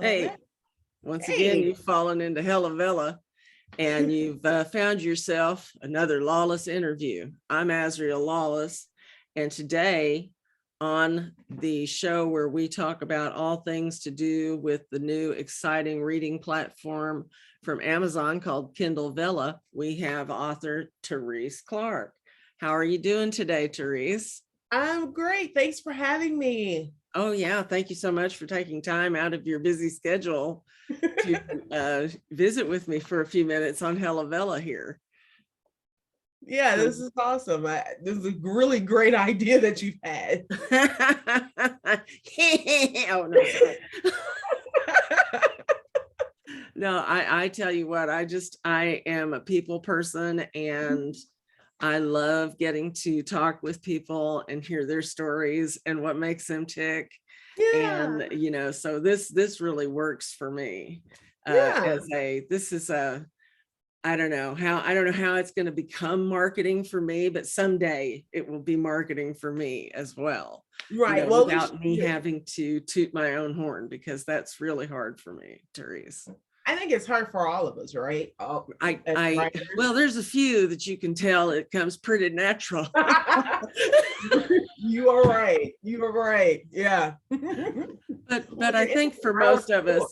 Hey, Okay. once again, Hey. you've fallen into Hella Vella and you've found yourself another Lawless interview. I'm Azriel Lawless, and today on the show where we talk about all things to do with the new exciting reading platform from Amazon called Kindle Vella, we have author Terreece Clarke. How are you doing today, Terreece? I'm great. Thanks for having me. Oh, yeah. Thank you so much for taking time out of your busy schedule to visit with me for a few minutes on Hella Vella here. Yeah, So, this is awesome. This is a really great idea that you've had. oh, no, sorry. No, I tell you what, I am a people person, and I love getting to talk with people and hear their stories and what makes them tick. Yeah. And, so this really works for me. Yeah. This is a, I don't know how it's going to become marketing for me, but someday it will be marketing for me as well, Right. Well, at least without me having to toot my own horn, because that's really hard for me, Terreece. I think it's hard for all of us, right? As writers. Well, there's a few that you can tell it comes pretty natural. You are right. You are right. Yeah. But I think for most of us,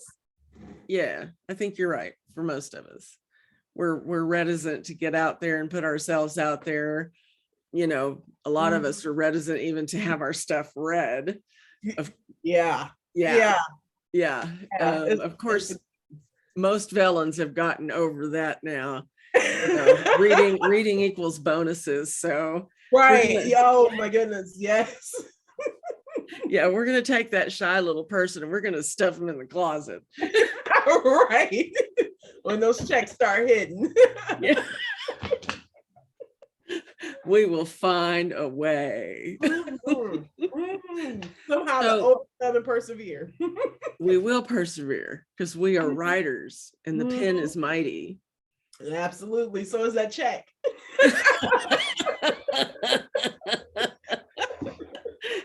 yeah, I think you're right. For most of us, we're reticent to get out there and put ourselves out there. A lot of us are reticent even to have our stuff read. Yeah. Yeah. Yeah. Of course, most Vellans have gotten over that now. Reading equals bonuses. So Right. Oh my goodness. Yes. Yeah, we're gonna take that shy little person and we're gonna stuff them in the closet. Right. When those checks start hitting. Yeah. We will find a way. Somehow to overcome and persevere. We will persevere because we are writers and the pen is mighty. Absolutely. So is that check.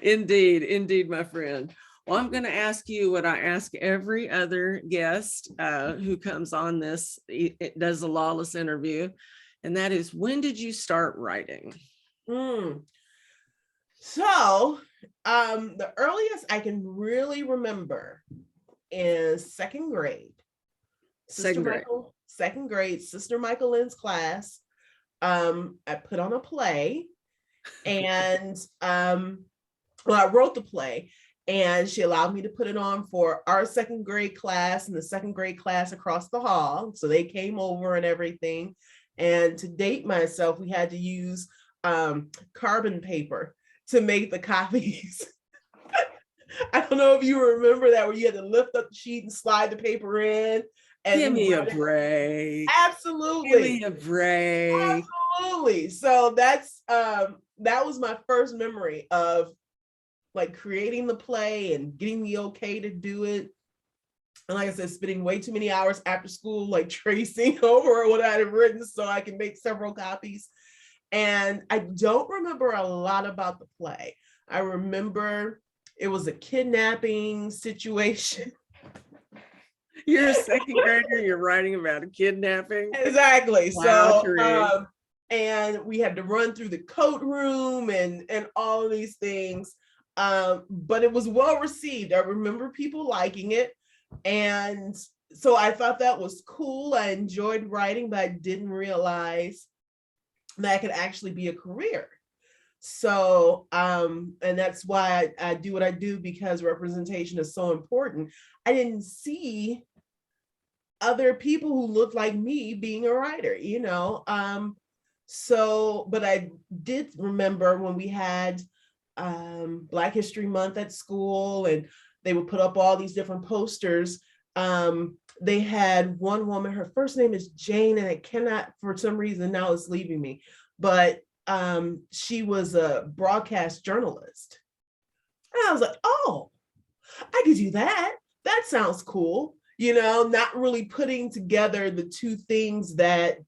Indeed, my friend. Well, I'm going to ask you what I ask every other guest who comes on this, it does a Lawless interview. And that is, when did you start writing? So the earliest I can really remember is second grade. Second grade, Sister Michael Lynn's class. I put on a play, and I wrote the play, and she allowed me to put it on for our second grade class and the second grade class across the hall. So they came over and everything. And to date myself, we had to use carbon paper to make the copies. I don't know if you remember that, where you had to lift up the sheet and slide the paper in. And give me a break. Absolutely. Give me a break. Absolutely. So that was my first memory of like creating the play and getting the okay to do it. And like I said, spending way too many hours after school, like tracing over what I had written so I can make several copies. And I don't remember a lot about the play. I remember it was a kidnapping situation. You're a second grader, you're writing about a kidnapping. Exactly. Wow, so and we had to run through the coat room and all of these things. But it was well received. I remember people liking it. And so I thought that was cool. I enjoyed writing, but I didn't realize that could actually be a career. So and that's why I do what I do, because representation is so important. I didn't see other people who looked like me being a writer, so but I did remember when we had Black History Month at school, and they would put up all these different posters. They had one woman, her first name is Jane, and I cannot, for some reason now it's leaving me, but she was a broadcast journalist. And I was like, oh, I could do that. That sounds cool. Not really putting together the two things that,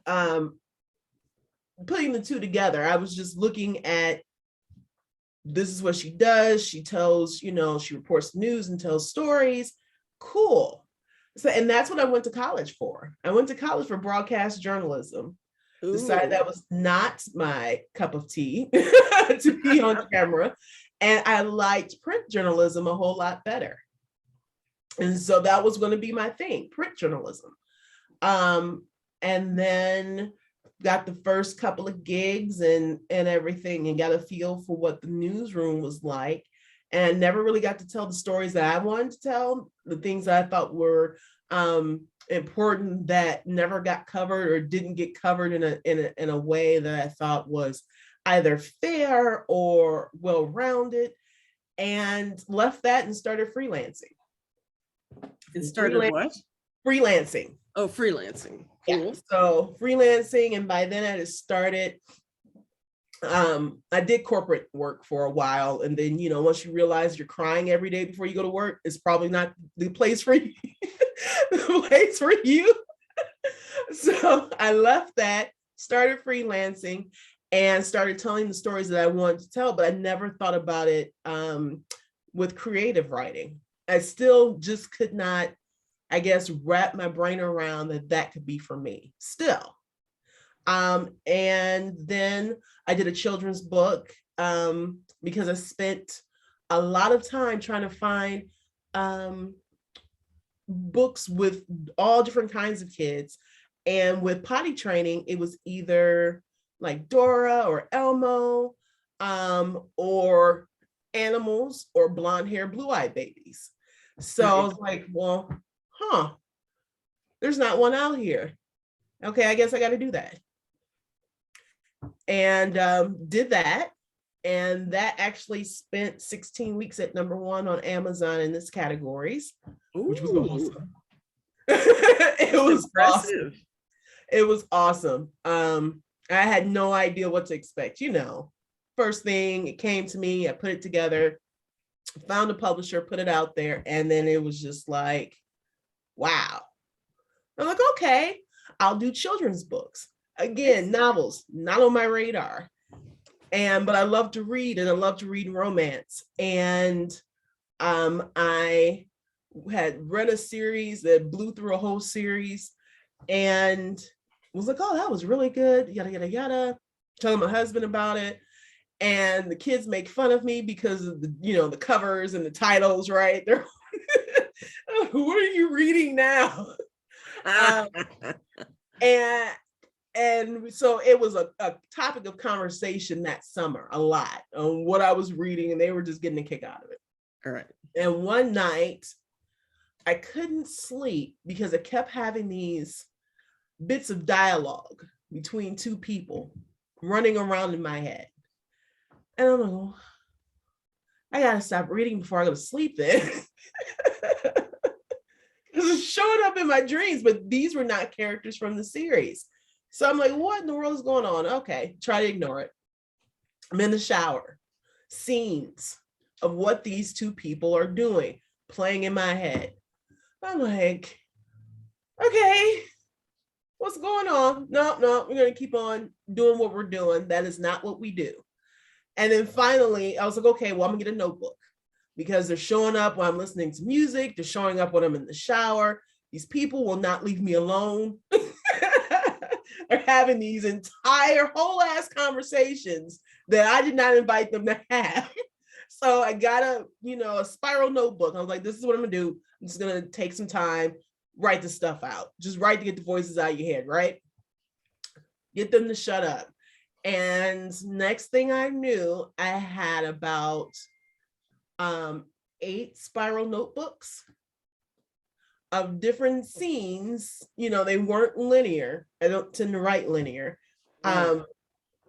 putting the two together. I was just looking at this is what she does. She tells, she reports news and tells stories. Cool. So, and that's what I went to college for. I went to college for broadcast journalism. Decided that was not my cup of tea to be on camera. And I liked print journalism a whole lot better. And so that was going to be my thing, print journalism. And then got the first couple of gigs and everything, and got a feel for what the newsroom was like, and never really got to tell the stories that I wanted to tell, the things that I thought were important that never got covered or didn't get covered in a way that I thought was either fair or well-rounded, and left that and started freelancing. What? Freelancing. Oh, freelancing. Cool. Yeah. So freelancing, and by then I had started. I did corporate work for a while, and then once you realize you're crying every day before you go to work, it's probably not the place for you. The place for you. So I left that, started freelancing, and started telling the stories that I wanted to tell, but I never thought about it with creative writing. I still just could not, I guess, wrap my brain around that could be for me still. And then I did a children's book because I spent a lot of time trying to find books with all different kinds of kids. And with potty training, it was either like Dora or Elmo, or animals, or blonde hair, blue-eyed babies. So I was like, well, there's not one out here. Okay, I guess I got to do that. And did that. And that actually spent 16 weeks at #1 on Amazon in this categories, which was awesome. It was impressive. Awesome. It was awesome. I had no idea what to expect. First thing, it came to me, I put it together, found a publisher, put it out there, and then it was just like, wow. I'm like, okay, I'll do children's books. Again, novels, not on my radar. But I love to read, and I love to read romance. And I had read a series that blew through a whole series and was like, oh, that was really good, yada, yada, yada. Telling my husband about it. And the kids make fun of me because of the covers and the titles, right? They're what are you reading now? And so it was a topic of conversation that summer a lot on what I was reading, and they were just getting a kick out of it. All right. And one night I couldn't sleep because I kept having these bits of dialogue between two people running around in my head. And I'm like, oh, I gotta stop reading before I go to sleep then. Because it's showing up in my dreams, but these were not characters from the series. So I'm like, what in the world is going on? Okay, try to ignore it. I'm in the shower. Scenes of what these two people are doing, playing in my head. I'm like, okay, what's going on? No, we're going to keep on doing what we're doing. That is not what we do. And then finally, I was like, okay, well, I'm going to get a notebook because they're showing up when I'm listening to music. They're showing up when I'm in the shower. These people will not leave me alone. They're having these entire whole ass conversations that I did not invite them to have. So I got a spiral notebook. I was like, this is what I'm going to do. I'm just going to take some time, write the stuff out. Just write to get the voices out of your head, right? Get them to shut up. And next thing I knew, I had about 8 spiral notebooks of different scenes. They weren't linear. I don't tend to write linear,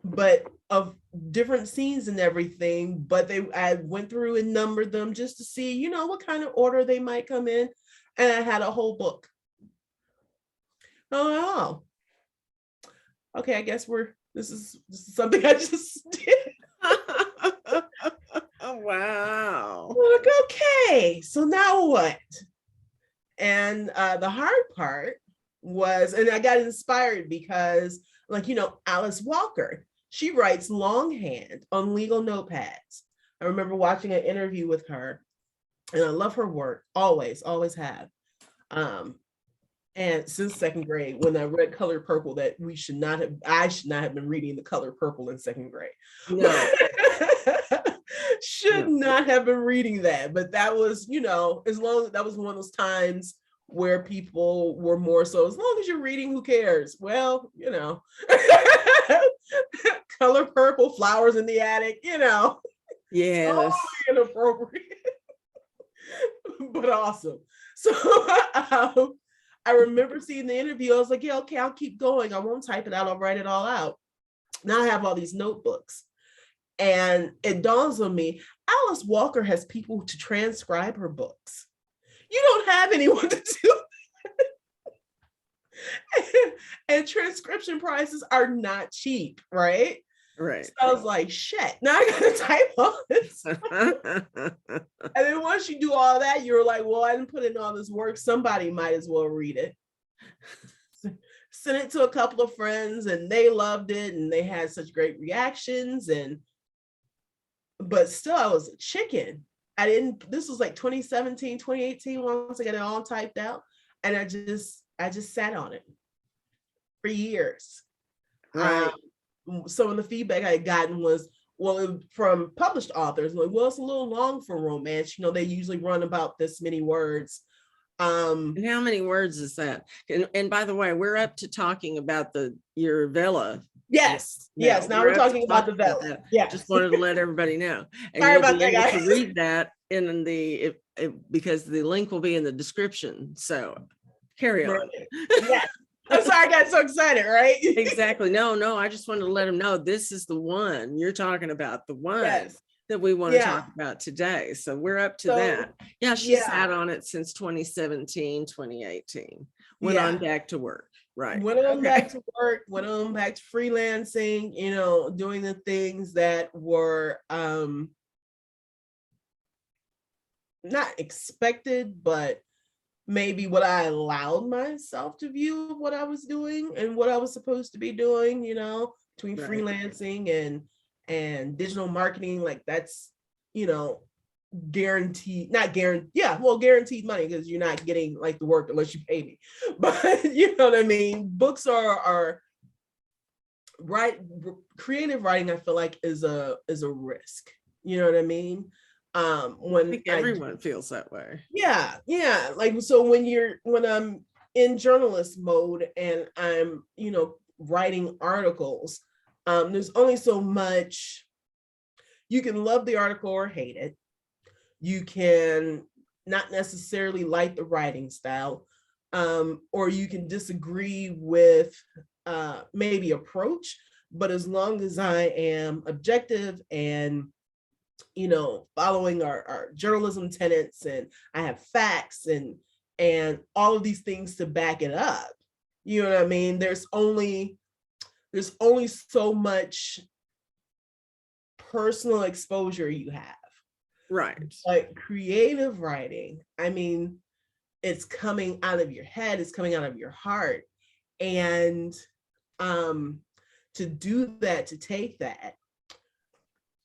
but of different scenes and everything. But I went through and numbered them just to see, what kind of order they might come in. And I had a whole book. Oh, okay. I guess this is something I just did. Oh, wow. Like, okay, so now what? And the hard part was, and I got inspired because, Alice Walker, she writes longhand on legal notepads. I remember watching an interview with her, and I love her work, always, always have. Um, and since second grade, when I read Color Purple, that I should not have been reading The Color Purple in second grade. No, Should no. not have been reading that, but that was, as long as that was one of those times where people were more so, as long as you're reading, who cares? Well, Color Purple, Flowers in the Attic, totally Yes. inappropriate, but awesome. So I remember seeing the interview. I was like, yeah, okay, I'll keep going. I won't type it out. I'll write it all out. Now I have all these notebooks. And it dawns on me, Alice Walker has people to transcribe her books. You don't have anyone to do it. And transcription prices are not cheap, right? Right. So I was like, shit, now I gotta type all this. And then once you do all that, you're like, well, I didn't put in all this work. Somebody might as well read it. Sent it to a couple of friends and they loved it and they had such great reactions. But still, I was a chicken. This was like 2017, 2018, once I got it all typed out. And I just sat on it for years. Right. Some of the feedback I had gotten was, from published authors, like, well, it's a little long for romance. They usually run about this many words. And how many words is that? And by the way, we're up to talking about your Vella. Yes. Now we're talking about the Vella. Yeah. Just wanted to let everybody know. And sorry you'll about be that, able guys. to read that because the link will be in the description. So carry on. Yes. I'm sorry, I got so excited, right? Exactly. No, I just wanted to let them know this is the one you're talking about, the one that we want to talk about today. So we're up to that. Yeah, she sat on it since 2017, 2018. Went on back to work. Right. Went on back to work, went on back to freelancing, doing the things that were not expected, but maybe what I allowed myself to view of what I was doing and what I was supposed to be doing, between freelancing and digital marketing. Like that's, guaranteed money, because you're not getting like the work unless you pay me. But you know what I mean? Books are creative writing, I feel like is a risk. You know what I mean? When I think everyone feels that way. Yeah. Like, so when I'm in journalist mode and I'm, writing articles, there's only so much. You can love the article or hate it. You can not necessarily like the writing style, or you can disagree with maybe approach, but as long as I am objective and following our journalism tenets, and I have facts and all of these things to back it up. You know what I mean? There's only so much personal exposure you have. Right. Like creative writing, I mean, it's coming out of your head, it's coming out of your heart. And to do that, to take that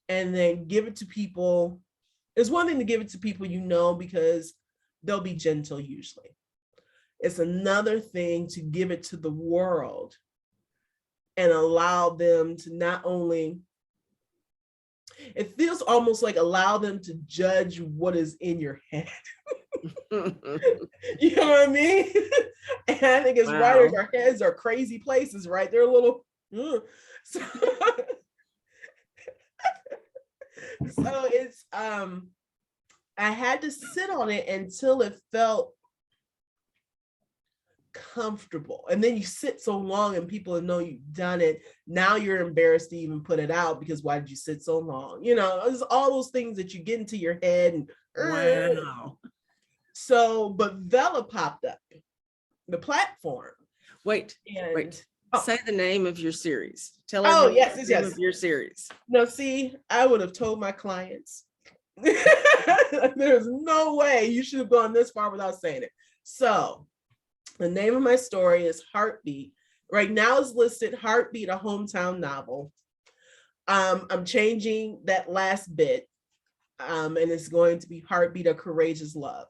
and then give it to people, it's one thing to give it to people, because they'll be gentle usually. It's another thing to give it to the world and allow them to not only, it feels almost like allow them to judge what is in your head. You know what I mean? And I think as writers, our heads are crazy places, right? They're a little, so it's I had to sit on it until it felt comfortable. And then you sit so long and people know you've done it. Now you're embarrassed to even put it out because why did you sit so long? There's all those things that you get into your head. And wow. So, but Vella popped up, the platform. Wait. Say the name of your series. Tell everyone the name of your series. No, see, I would have told my clients. There's no way you should have gone this far without saying it. So the name of my story is Heartbeat. Right now it's listed Heartbeat, a hometown novel. I'm changing that last bit and it's going to be Heartbeat of Courageous Love.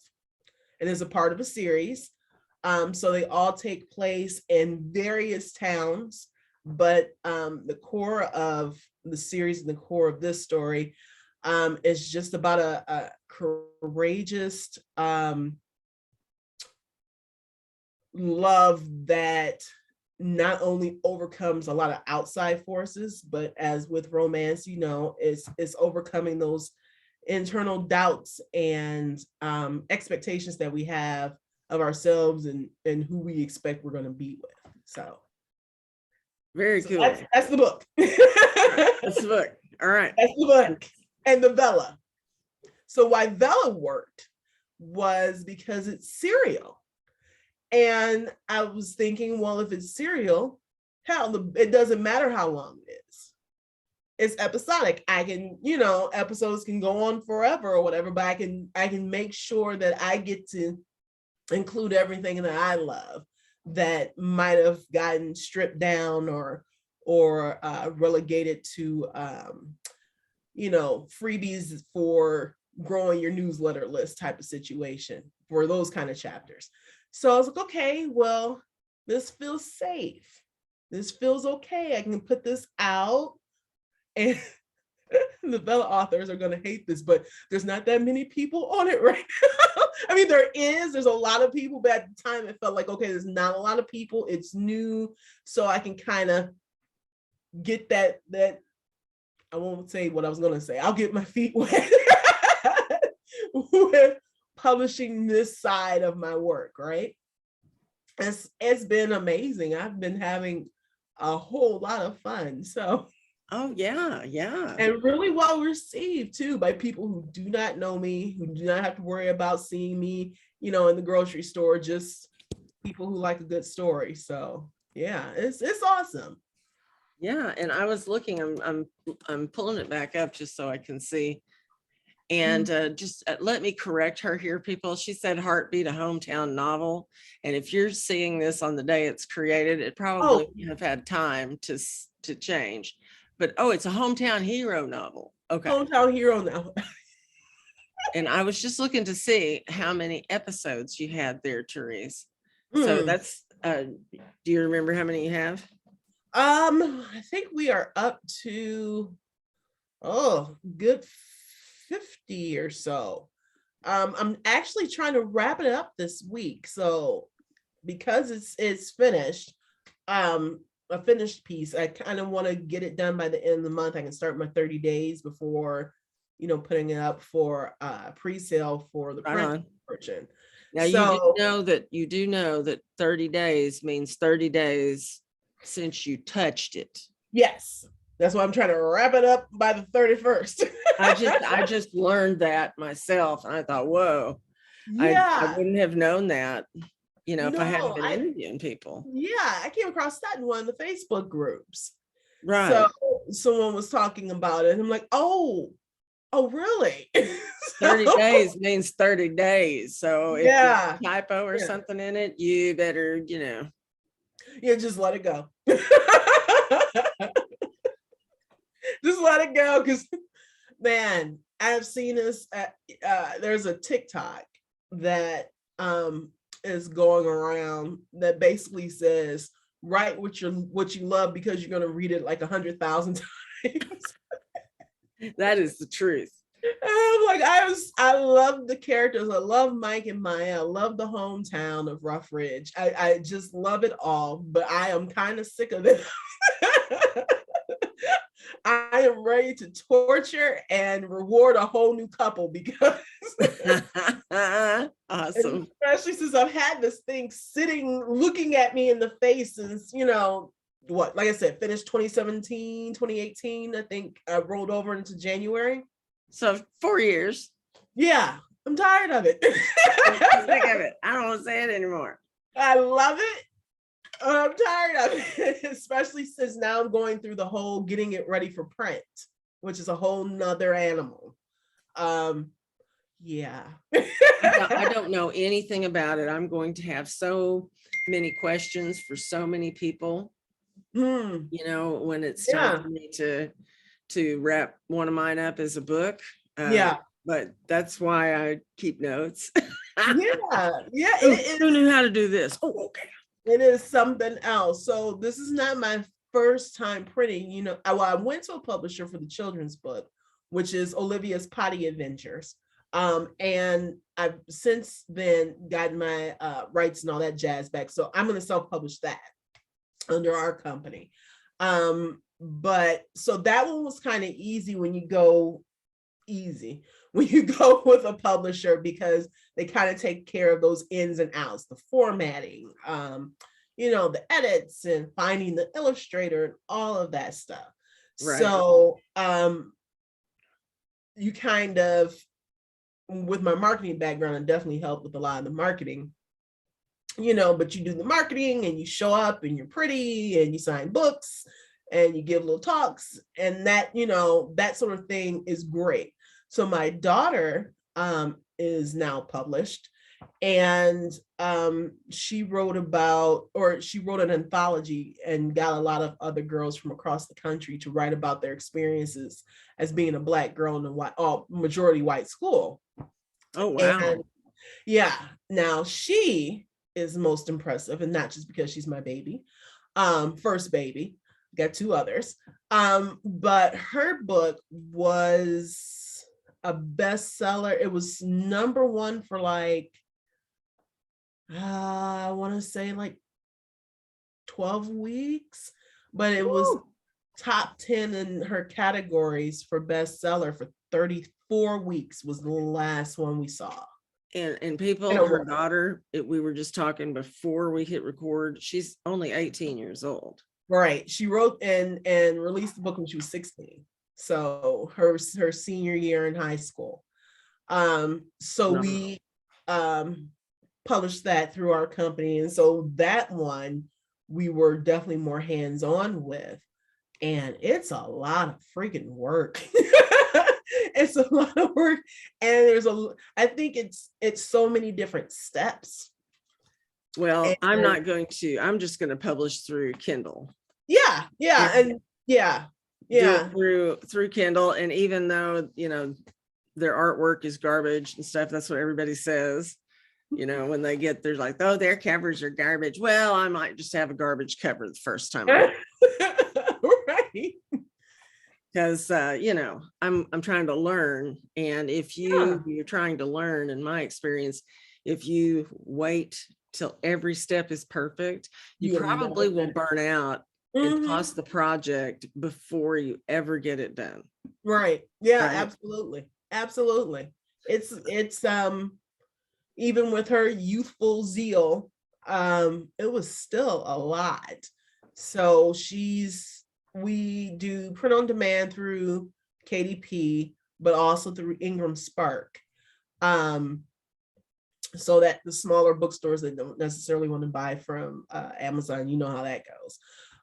And it's a part of a series. So they all take place in various towns, but the core of the series and the core of this story is just about a courageous love that not only overcomes a lot of outside forces, but as with romance, you know, it's overcoming those internal doubts and expectations that we have of ourselves and who we expect we're going to be with. So very cool. That's the book. That's the book. All right. That's the book. And the Vella. So why Vella worked was because it's serial. And I was thinking, well, if it's serial, hell, it doesn't matter how long it is. It's episodic. I can, you know, episodes can go on forever or whatever, but I can make sure that I get to include everything that I love that might have gotten stripped down or relegated to you know, freebies for growing your newsletter list type of situation for those kind of chapters. So I was like, okay, well, this feels safe. This feels okay. I can put this out. And the Vella authors are going to hate this, but there's not that many people on it right now. I mean, there's a lot of people, but at the time it felt like, okay, there's not a lot of people. It's new. So I can kind of get that I won't say what I was going to say. I'll get my feet wet with publishing this side of my work, right? It's been amazing. I've been having a whole lot of fun. So, oh yeah. And really well received too by people who do not know me, who do not have to worry about seeing me, you know, in the grocery store, just people who like a good story. So yeah, it's awesome. Yeah, and I was looking. I'm pulling it back up just so I can see. And just let me correct her here, people. She said Heartbeat, a hometown novel. And if you're seeing this on the day it's created, it probably have had time to change. But it's a hometown hero novel. Okay. Hometown hero novel. And I was just looking to see how many episodes you had there, Terreece. So that's, do you remember how many you have? I think we are up to, good 50 or so. I'm actually trying to wrap it up this week. So because it's finished, a finished piece, I kind of want to get it done by the end of the month. I can start my 30 days before, you know, putting it up for pre-sale for the print version. Now you do know that 30 days means 30 days since you touched it. Yes. That's why I'm trying to wrap it up by the 31st. I just learned that myself. And I thought, whoa, yeah. I wouldn't have known that, you know, if I hadn't been interviewing people. Yeah, I came across that in one of the Facebook groups. Right. So someone was talking about it and I'm like, oh, really? 30 days means 30 days. So if there's a typo or something in it, you better, you know. Yeah, just let it go. Just let it go, because man, I've seen this. There's a TikTok that is going around that basically says, write what you love because you're going to read it like 100,000 times. That is the truth. I'm like, I love the characters. I love Mike and Maya. I love the hometown of Rough Ridge. I just love it all, but I am kind of sick of it. I am ready to torture and reward a whole new couple because awesome. Especially since I've had this thing sitting, looking at me in the face since, you know, what, like I said, finished 2017, 2018. I think I rolled over into January. So 4 years. Yeah, I'm tired of it. I'm sick of it. I don't want to say it anymore. I love it. I'm tired of it, especially since now I'm going through the whole getting it ready for print, which is a whole nother animal. Yeah. I don't know anything about it. I'm going to have so many questions for so many people. You know, when it's time for me to wrap one of mine up as a book. But but that's why I keep notes. Yeah, Who knew how to do this? Oh, okay. it is something else. So this is not my first time printing. I went to a publisher for the children's book, which is Olivia's Potty Adventures. And I've since then gotten my rights and all that jazz back. So I'm going to self-publish that under our company. But so that one was kind of easy when you go with a publisher, because they kind of take care of those ins and outs, the formatting, the edits and finding the illustrator and all of that stuff. Right. So you kind of, with my marketing background, it definitely helped with a lot of the marketing, but you do the marketing and you show up and you're pretty and you sign books and you give little talks, and that, that sort of thing is great. So my daughter is now published, and she wrote an anthology and got a lot of other girls from across the country to write about their experiences as being a Black girl in a majority white school. Oh, wow. And yeah, now she is most impressive, and not just because she's my baby, first baby, got two others, but her book was a bestseller. It was #1 for I want to say 12 weeks, but it was top 10 in her categories for bestseller for 34 weeks was the last one we saw. And people, her daughter, we were just talking before we hit record, she's only 18 years old. Right. She wrote and released the book when she was 16. So her senior year in high school. So we published that through our company. And so that one we were definitely more hands-on with. And it's a lot of freaking work. It's a lot of work. And I think it's so many different steps. Well, I'm just going to publish through Kindle. Yeah. Through Kindle. And even though, their artwork is garbage and stuff, that's what everybody says. When they get, they're like, oh, their covers are garbage. Well, I might just have a garbage cover the first time. Right. Because I'm trying to learn. And if you're trying to learn, in my experience, if you wait till every step is perfect, you probably will burn out and toss the project before you ever get it done. Right. Yeah, right? Absolutely. It's even with her youthful zeal, it was still a lot. So we do print on demand through KDP, but also through Ingram Spark. So that the smaller bookstores that don't necessarily want to buy from Amazon, you know how that goes,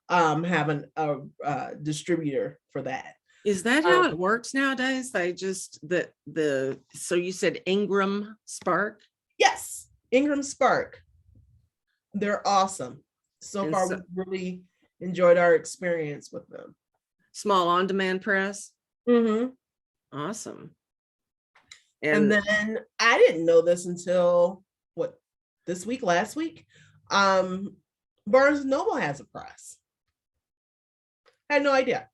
having a distributor for that. Is that how it works nowadays? They just so you said Ingram Spark? Yes, Ingram Spark. They're awesome. So far, we've really enjoyed our experience with them. Small on-demand press? Mm-hmm. Awesome. And then I didn't know this until last week. Barnes & Noble has a press. I had no idea.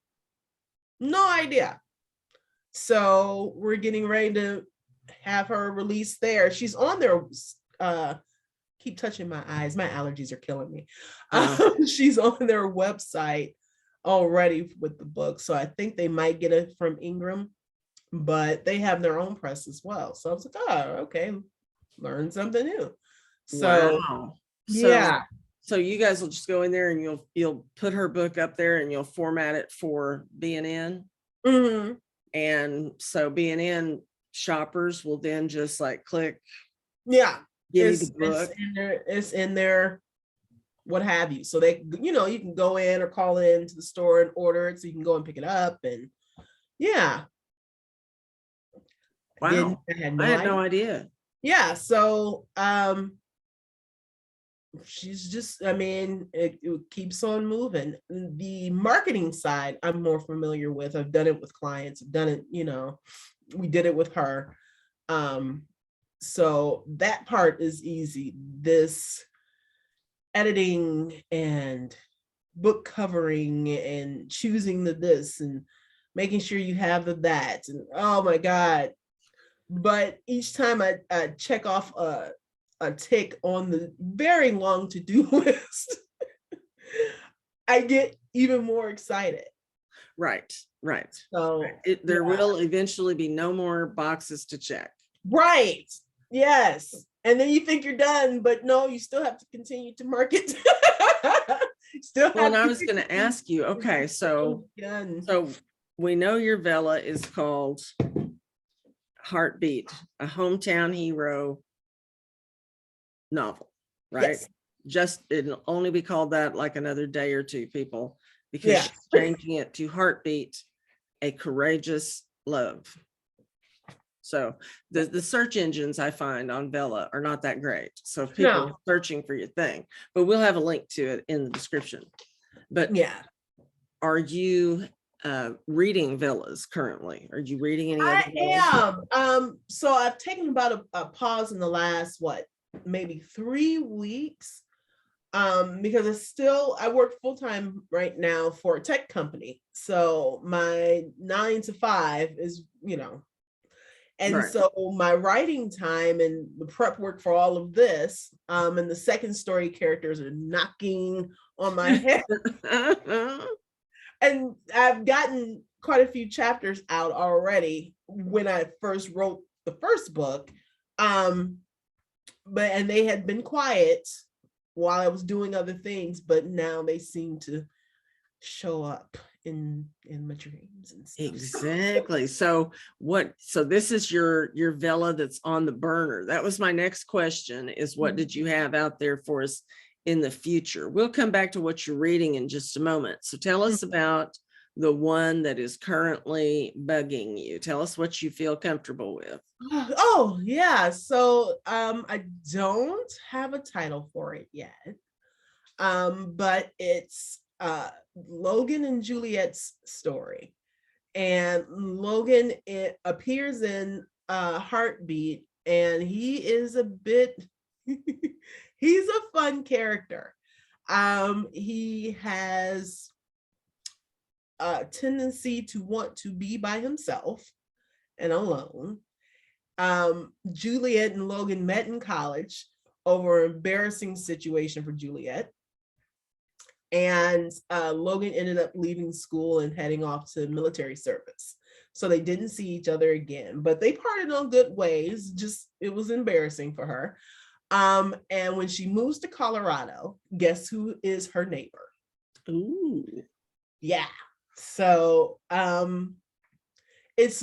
So we're getting ready to have her release there. She's on their keep touching my eyes. My allergies are killing me. She's on their website already with the book. So I think they might get it from Ingram, but they have their own press as well. So I was like, oh, okay, learn something new. So wow. Yeah. So you guys will just go in there and you'll put her book up there and you'll format it for B&N. Mm-hmm. And so B&N shoppers will then just click. Yeah. Give you the book. It's in there, what have you. So they, you can go in or call in to the store and order it. So you can go and pick it up. And yeah. Wow. I had no idea. Yeah. So she's just, it keeps on moving. The marketing side, I'm more familiar with. I've done it with clients. I've done it, we did it with her. So that part is easy. This editing and book covering and choosing the this and making sure you have the that, and oh my God. But each time I check off a tick on the very long to-do list, I get even more excited. Right. So There will eventually be no more boxes to check. right. Yes. And then you think you're done, but no, you still have to continue to market. Well, and I was going to ask you, okay, so we know your Vella is called Heartbeat, a hometown hero novel, right? Yes. Just it'll only be called that like another day or two, people, because she's changing it to Heartbeat, a courageous love. So the search engines I find on Vella are not that great. So if people are searching for your thing, but we'll have a link to it in the description. But are you reading Vella's currently? Are you reading any other Vella's? I am. So I've taken about a pause in the last maybe 3 weeks. Because I work full-time right now for a tech company. So my 9 to 5 is, and so my writing time and the prep work for all of this, and the second story characters are knocking on my head. And I've gotten quite a few chapters out already when I first wrote the first book. And they had been quiet while I was doing other things, but now they seem to show up in my dreams and stuff. Exactly. So this is your Vella that's on the burner. That was my next question, is what did you have out there for us in the future? We'll come back to what you're reading in just a moment. So tell us about the one that is currently bugging you. Tell us what you feel comfortable with. Oh yeah. So I don't have a title for it yet. But it's Logan and Juliet's story. And Logan appears in Heartbeat, and he is a bit he's a fun character. He has a tendency to want to be by himself and alone. Juliet and Logan met in college over an embarrassing situation for Juliet. And Logan ended up leaving school and heading off to military service. So they didn't see each other again, but they parted on good ways. Just, it was embarrassing for her. And when she moves to Colorado, guess who is her neighbor? Ooh. Yeah. So it's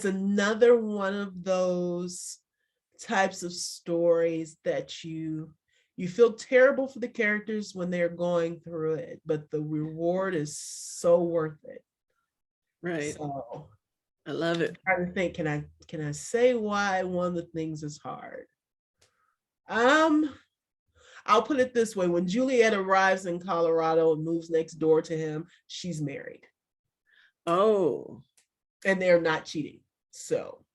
another one of those types of stories that you feel terrible for the characters when they're going through it, but the reward is so worth it. Right. So I love it. I'm trying to think, can I say why one of the things is hard? I'll put it this way. When Juliet arrives in Colorado and moves next door to him, she's married. Oh. And they're not cheating. So.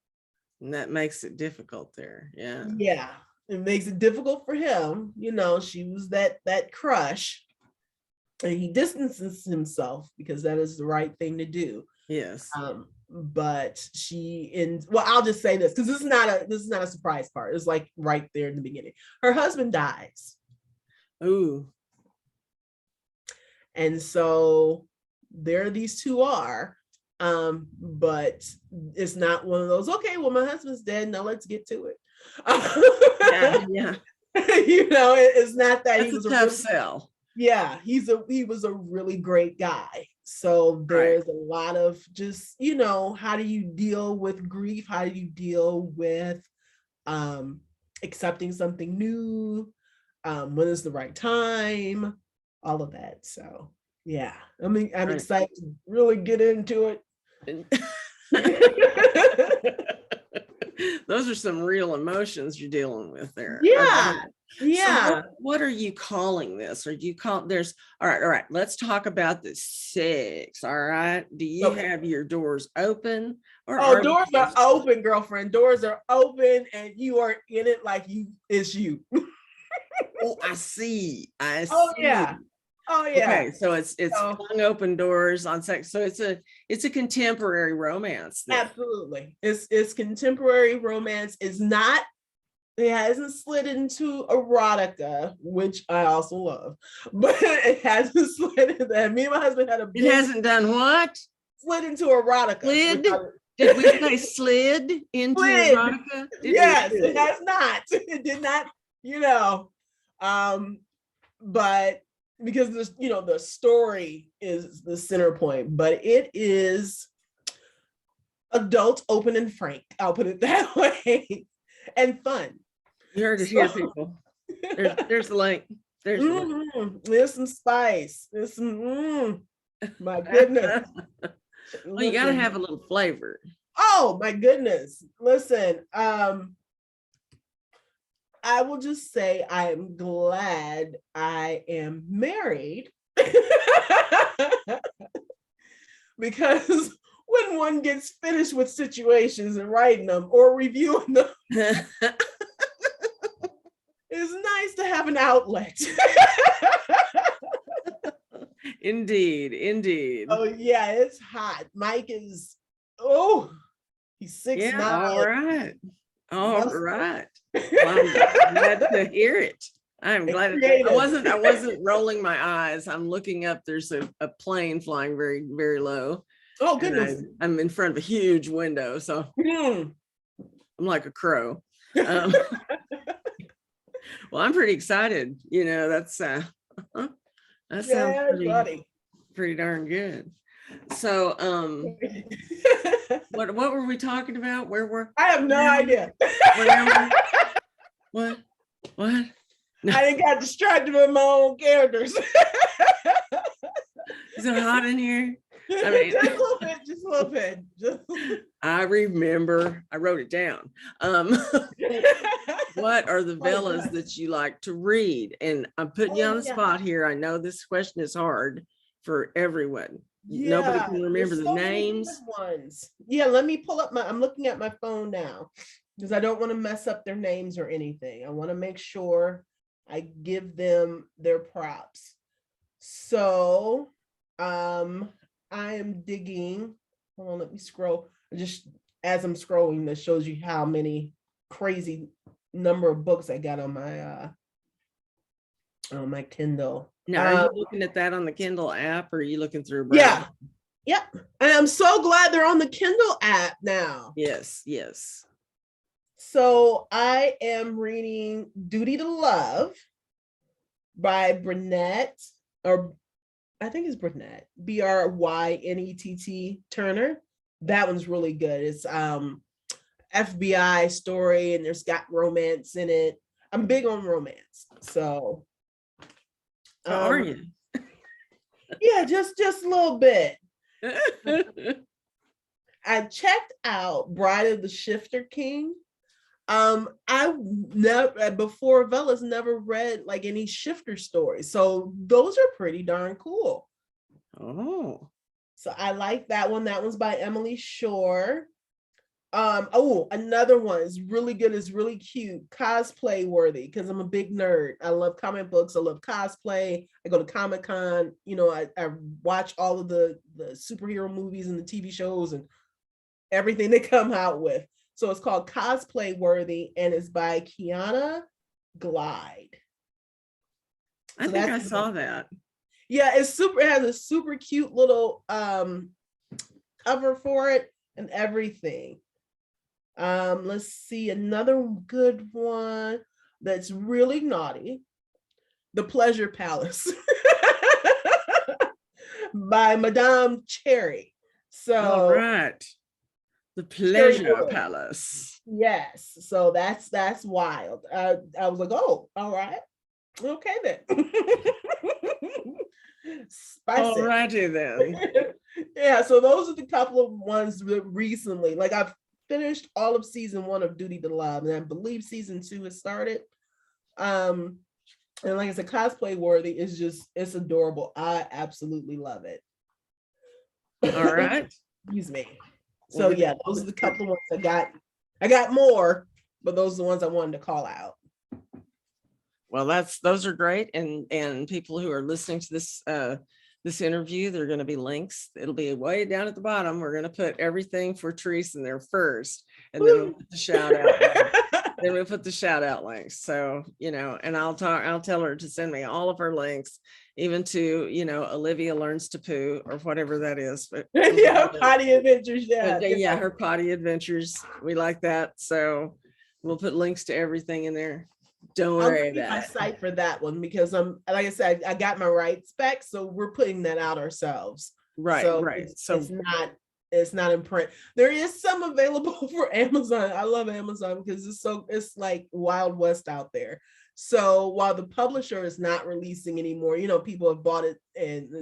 And that makes it difficult there. Yeah. Yeah. It makes it difficult for him. She was that crush. And he distances himself because that is the right thing to do. Yes. But I'll just say this, because this is not a surprise part. It's like right there in the beginning. Her husband dies. Ooh. And so there these two are. But it's not one of those, okay, well, my husband's dead, now let's get to it. Yeah. It's not that. That's a tough sell. Yeah, he was a really great guy. So there's a lot of just, how do you deal with grief? How do you deal with accepting something new? When is the right time? All of that. So yeah, I'm excited to really get into it. Those are some real emotions you're dealing with there. Yeah. So what are you calling this? Or you call there's all right. Let's talk about the 6. All right. Do you have your doors open? Or Oh, are they doors are closed? open, girlfriend. Doors are open and you are in it like it's you. Oh, I see. I Oh see. yeah. Oh yeah. Okay, so it's So flung open doors on sex. So it's a contemporary romance then. absolutely. It's contemporary romance. It's not, it hasn't slid into erotica, which I also love, but it hasn't slid into that. Me and my husband had a It big hasn't done what? slid into erotica. Slid? Did we say slid into Slid. erotica? Did we Yes, it really? has not. It did not, you know. But because this, the story is the center point, but it is adult, open, and frank. I'll put it that way, and fun. You heard it here, people. There's the link. There's the link. There's some spice. There's some, my goodness. Well, you got to Listen. have a little flavor. Oh my goodness. Listen, I will just say I am glad I am married because when one gets finished with situations and writing them or reviewing them, it's nice to have an outlet. Indeed, indeed. Oh yeah, it's hot. Mike is, oh, he's 6'9". Yeah, all right. All Muscle. right. Well, I'm glad to hear it. I'm glad. I wasn't rolling my eyes. I'm looking up. There's a plane flying very, very low. Oh goodness. I'm in front of a huge window, so I'm like a crow. Well, I'm pretty excited. That sounds pretty darn good. So, what were we talking about? Where were? I have no idea. What? What? No. I didn't got distracted with my own characters. Is it hot in here? I mean, just a little bit. I remember. I wrote it down. What are the Vellas that you like to read? And I'm putting you on the spot here. I know this question is hard for everyone. Yeah, nobody can remember the names. Ones. Yeah, let me pull up I'm looking at my phone now because I don't want to mess up their names or anything. I want to make sure I give them their props. So, I am digging. Hold on, let me scroll. Just as I'm scrolling, that shows you how many crazy number of books I got on my Kindle. Now, are you looking at that on the Kindle app, or are you looking through a browser? Yeah. And I'm so glad they're on the Kindle app now. Yes, yes. So I am reading Duty to Love by Burnett, or I think it's Burnett, Brynnett Turner. That one's really good. It's FBI story, and there's got romance in it. I'm big on romance, so. How are you? Yeah, just a little bit. I checked out Bride of the Shifter King. I never before Vella's never read like any shifter stories, so those are pretty darn cool. Oh, so I like that one. That one's by Emily Shore. Another one is really good. It's really cute, cosplay worthy, because I'm a big nerd. I love comic books. I love cosplay. I go to Comic-Con. I watch all of the superhero movies and the TV shows and everything they come out with. So it's called Cosplay Worthy, and it's by Kiana Glide. I think I saw that. Yeah, it has a super cute little cover for it and everything. Let's see, another good one that's really naughty. The Pleasure Palace by Madame Cherry. So all right. The Pleasure Palace. Yes. So that's wild. I was like, oh, all right. Okay then. Spicy. All righty then. Yeah, so those are the couple of ones that recently, like I've finished all of season 1 of Duty to Love, and I believe season 2 has started. And like I said, cosplay worthy is it's adorable. I absolutely love it. All right. Excuse me. So yeah, those are the couple of ones I got. I got more, but those are the ones I wanted to call out. Well, those are great. And people who are listening to this interview, there are going to be links. It'll be way down at the bottom. We're going to put everything for Terreece in there first, and then we'll put the shout out. Then we put the shout out links. So, and I'll tell her to send me all of her links, even to, Olivia Learns to Poo or whatever that is. But yeah, potty adventures. Yeah, her potty adventures. We like that. So we'll put links to everything in there. Don't worry about my site for that one, because I'm, like I said, I got my rights back, so we're putting that out ourselves. Right, so right. So it's not in print. There is some available for Amazon. I love Amazon because it's like Wild West out there. So while the publisher is not releasing anymore, people have bought it and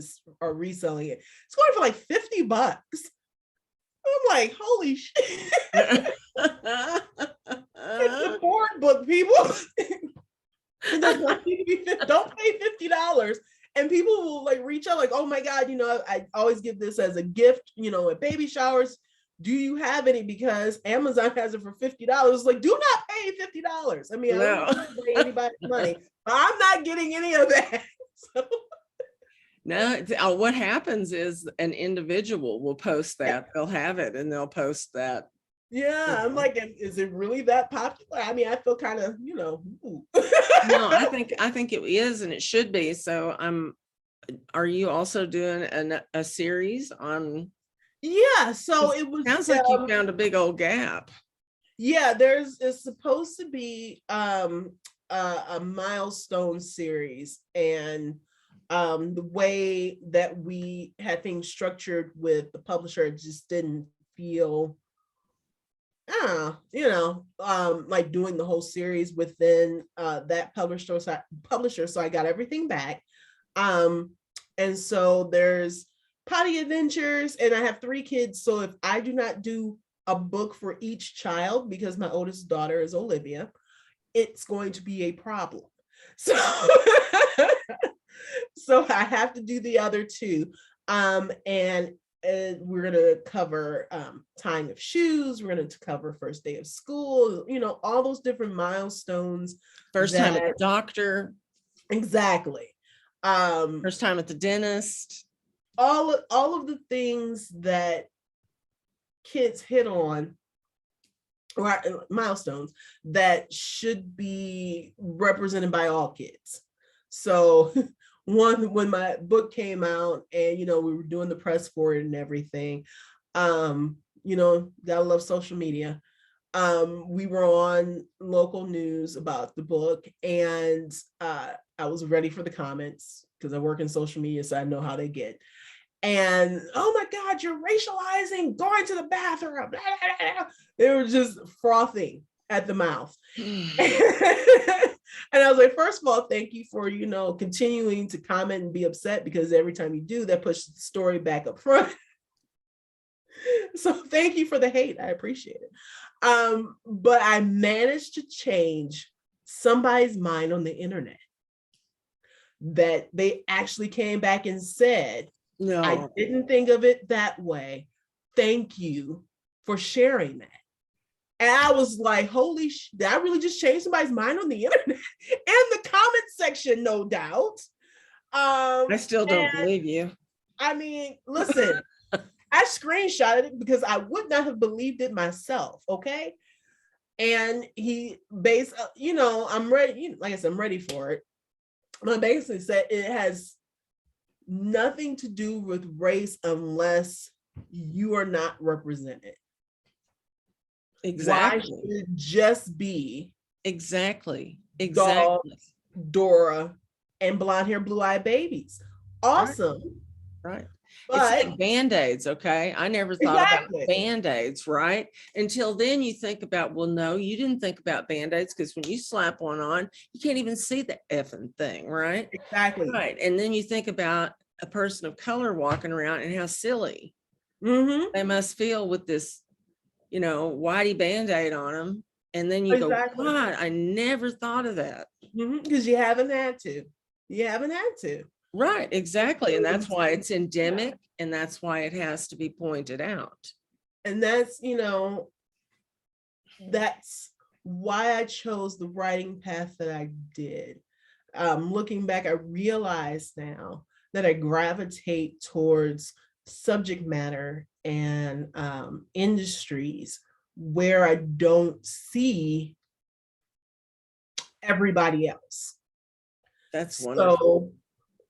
are reselling it. It's going for like $50. I'm like, holy shit. It's a board book, people. Don't pay $50. And people will like reach out like, oh my God, I always give this as a gift, at baby showers. Do you have any? Because Amazon has it for $50. Like, do not pay $50. I mean, I don't want to pay anybody's money, but I'm not getting any of that. So. No, what happens is an individual will post that. They'll have it and they'll post that. Yeah, I'm like, is it really that popular? I mean, I feel kind of, No, I think it is, and it should be. So are you also doing a series on? Yeah, so it sounds like you found a big old gap. Yeah, it's supposed to be a milestone series, and the way that we had things structured with the publisher just didn't feel like doing the whole series within that publisher. So I got everything back. And so there's potty adventures, and I have 3 kids. So if I do not do a book for each child, because my oldest daughter is Olivia, it's going to be a problem. So, so I have to do the other 2. And we're going to cover tying of shoes. We're going to cover first day of school, all those different milestones. First time at the doctor. Exactly. First time at the dentist. All of the things that kids hit on, or milestones that should be represented by all kids. So when my book came out and, we were doing the press for it and everything, gotta love social media. We were on local news about the book, and I was ready for the comments because I work in social media, so I know how they get. And, oh my God, you're racializing, going to the bathroom. They were just frothing at the mouth. And I was like, first of all, thank you for, continuing to comment and be upset, because every time you do, that pushes the story back up front. So thank you for the hate. I appreciate it. But I managed to change somebody's mind on the internet, that they actually came back and said, no, I didn't think of it that way. Thank you for sharing that. And I was like, holy shit, did I really just change somebody's mind on the internet? In the comment section, no doubt. I still don't believe you. I mean, listen, I screenshotted it because I would not have believed it myself, okay? And he I'm ready, like I said, I'm ready for it. But basically said it has nothing to do with race unless you are not represented. Exactly. Why should it just be exactly Dog, Dora, and blonde hair, blue-eyed babies? Awesome. Right. But it's like Band-Aids, okay? I never thought about Band-Aids, right? Until then you think about, well, no, you didn't think about Band-Aids, because when you slap one on, you can't even see the effing thing, right? Exactly. Right. And then you think about a person of color walking around and how silly they must feel with this, whitey Band-Aid on them. And then you go, God, I never thought of that. Because you haven't had to. You haven't had to. Right, exactly. And that's why it's endemic, and that's why it has to be pointed out. And that's, that's why I chose the writing path that I did. Looking back, I realize now that I gravitate towards subject matter and industries where I don't see everybody else. That's wonderful. So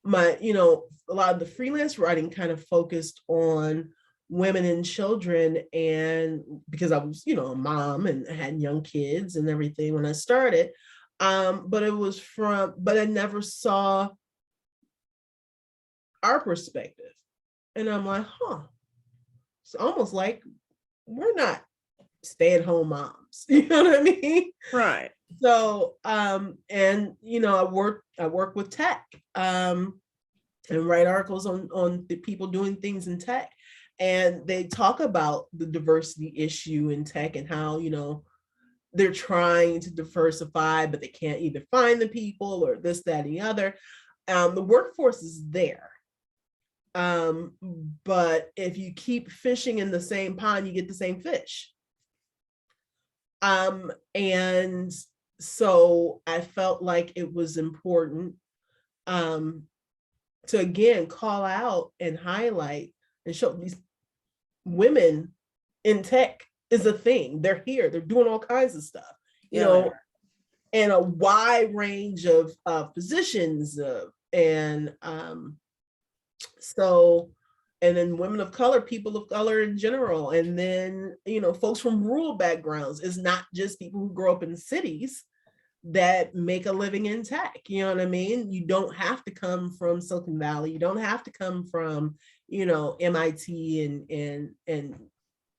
my, a lot of the freelance writing kind of focused on women and children, and because I was, a mom and I had young kids and everything when I started. But I never saw our perspective. And I'm like, it's almost like we're not stay-at-home moms. You know what I mean? Right. So, and I work with tech, and write articles on the people doing things in tech. And they talk about the diversity issue in tech and how, they're trying to diversify, but they can't either find the people or this, that, and the other. The workforce is there. But if you keep fishing in the same pond, you get the same fish. And so I felt like it was important to again call out and highlight and show these women in tech is a thing. They're here. They're doing all kinds of stuff, and a wide range of positions, and then women of color, people of color in general, and then folks from rural backgrounds. It's not just people who grow up in cities that make a living in tech. You know what I mean? You don't have to come from Silicon Valley. You don't have to come from MIT and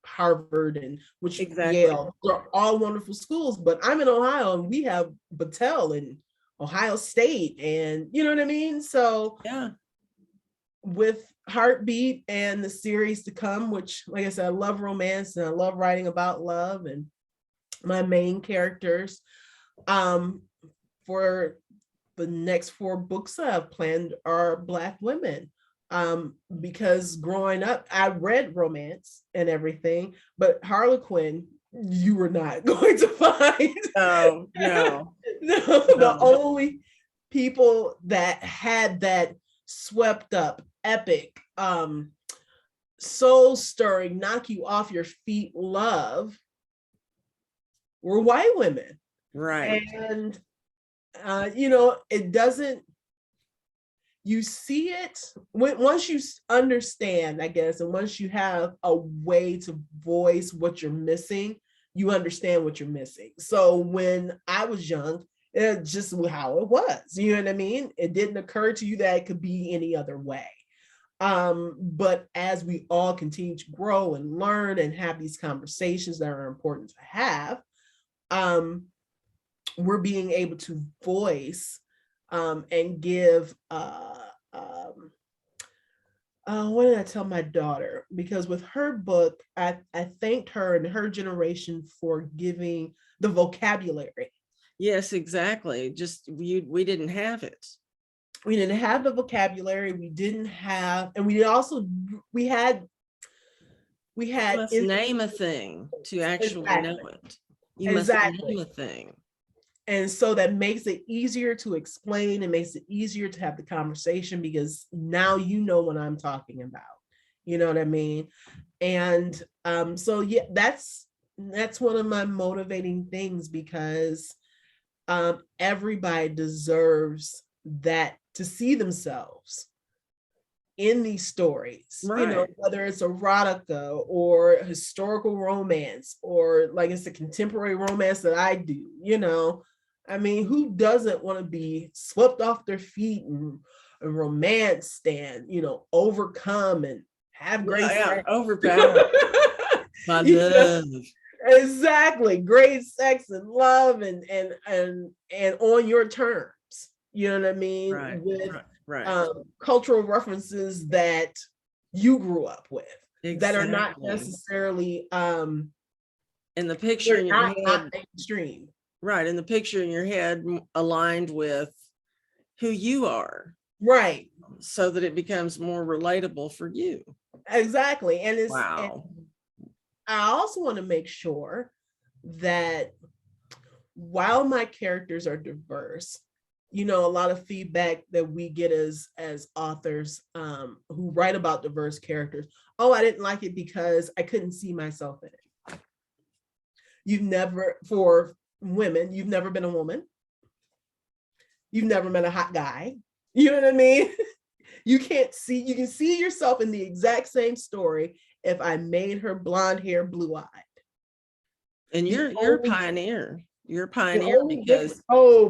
Harvard and Yale. They're all wonderful schools, but I'm in Ohio and we have Battelle and Ohio State, and you know what I mean? So yeah, with Heartbeat and the series to come, which, like I said, I love romance and I love writing about love, and my main characters for the next 4 books I have planned are Black women. Because growing up, I read romance and everything, but Harlequin, you were not going to find. Oh, no. The only people that had that swept up, epic, soul stirring, knock you off your feet love were white women. Right. And, it doesn't, you see it once you understand, I guess, and once you have a way to voice what you're missing, you understand what you're missing. So when I was young, it's just how it was. You know what I mean? It didn't occur to you that it could be any other way. But as we all continue to grow and learn and have these conversations that are important to have, we're being able to voice and give what did I tell my daughter? Because with her book, I thanked her and her generation for giving the vocabulary. Yes, exactly. Just we didn't have it. We didn't have the vocabulary. We didn't have, and we had You must name a thing to actually know it. You must name a thing. And so that makes it easier to explain. It makes it easier to have the conversation because now you know what I'm talking about. You know what I mean? And so yeah, that's one of my motivating things, because everybody deserves that, to see themselves in these stories, right. Whether it's erotica or historical romance, or like it's a contemporary romance that I do, I mean, who doesn't want to be swept off their feet and romanced and, overcome and have great sex. Overpower. My love. Exactly. Great sex and love and on your terms. You know what I mean? Right. With right. Cultural references that you grew up with, that are not necessarily in the picture in your head, not mainstream. Right. In the picture in your head aligned with who you are. Right. So that it becomes more relatable for you. Exactly. And it's, wow. I also want to make sure that while my characters are diverse, a lot of feedback that we get as authors who write about diverse characters. Oh, I didn't like it because I couldn't see myself in it. For women, you've never been a woman. You've never met a hot guy. You know what I mean? You can see yourself in the exact same story if I made her blonde hair, blue-eyed. And you're a pioneer. You're a pioneer because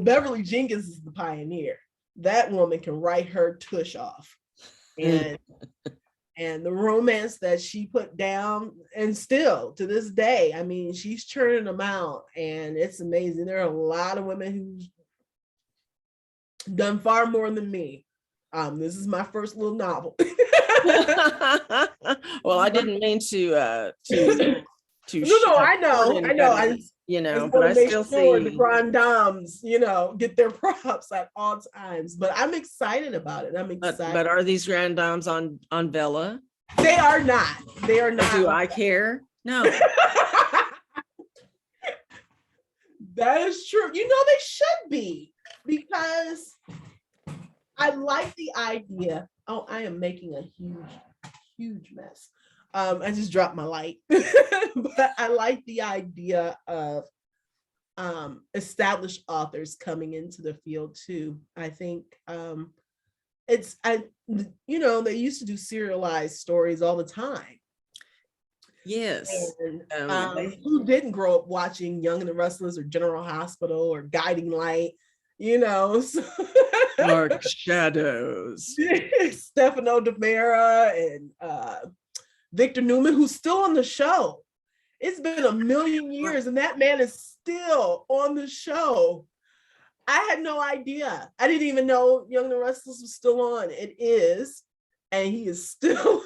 Beverly Jenkins is the pioneer. That woman can write her tush off. And and the romance that she put down, and still to this day, I mean, she's churning them out, and it's amazing. There are a lot of women who've done far more than me. This is my first little novel. Well, I didn't mean to no, I know. But I still see the grand dames, get their props at all times. But I'm excited about it. I'm excited. But are these grand dames on Vella? They are not. They are not. Do I care? No. That is true. They should be, because I like the idea. Oh, I am making a huge mess. I just dropped my light. But I like the idea of established authors coming into the field too. I think they used to do serialized stories all the time. Yes. And, who didn't grow up watching Young and the Restless or General Hospital or Guiding Light, Dark Shadows. Stefano DiMera and Victor Newman, who's still on the show. It's been a million years and that man is still on the show. I had no idea. I didn't even know Young and the Restless was still on. It is, and he is still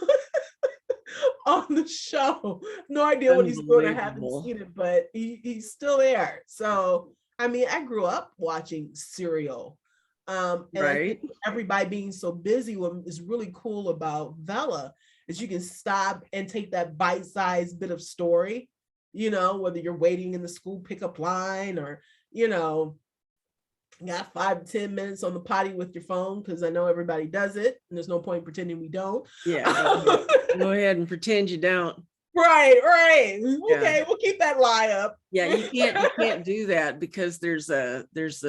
on the show. No idea what he's doing. I haven't seen it, but he's still there. So, I mean, I grew up watching Serial. And right. I think everybody being so busy, what is really cool about Vella is you can stop and take that bite-sized bit of story, whether you're waiting in the school pickup line or, got 5 to 10 minutes on the potty with your phone, because I know everybody does it and there's no point pretending we don't. Yeah. Go ahead and pretend you don't. Right. Okay, yeah. We'll keep that lie up. Yeah, you can't do that, because there's a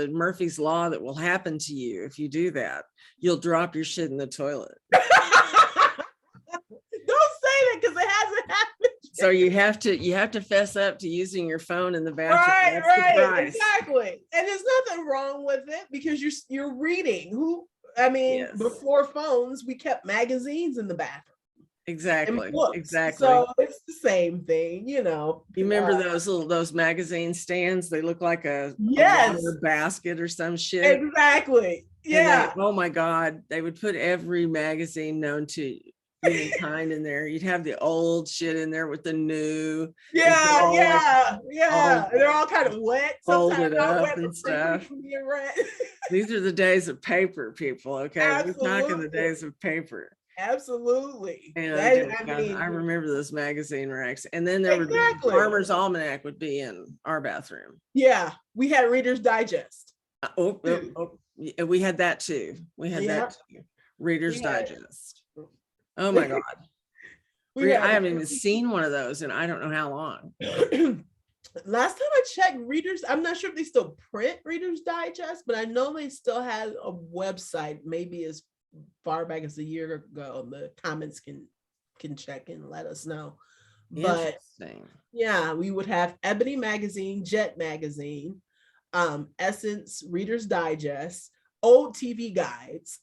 Murphy's Law that will happen to you if you do that. You'll drop your shit in the toilet. Don't say that, because it hasn't happened yet. So you have to fess up to using your phone in the bathroom. Right, exactly. And there's nothing wrong with it, because you're reading. Yes. Before phones, we kept magazines in the bathroom. Exactly. So it's the same thing, You remember those magazine stands? They look like a basket or some shit. Exactly. Yeah. Oh my God. They would put every magazine known to humankind in there. You'd have the old shit in there with the new. Yeah. They're all kind of wet. Folded up and stuff. These are the days of paper, people. Okay. Absolutely. We're talking the days of paper. Absolutely. And I remember those magazine racks. And then there would Farmer's Almanac would be in our bathroom. Yeah, we had Reader's Digest. We had that too. Reader's Digest. Oh my God. I haven't even seen one of those in I don't know how long. Last time I checked, I'm not sure if they still print Reader's Digest, but I know they still had a website, maybe as far back as a year ago. The comments can check and let us know. But yeah, we would have Ebony Magazine, Jet Magazine, Essence, Reader's Digest, old TV guides.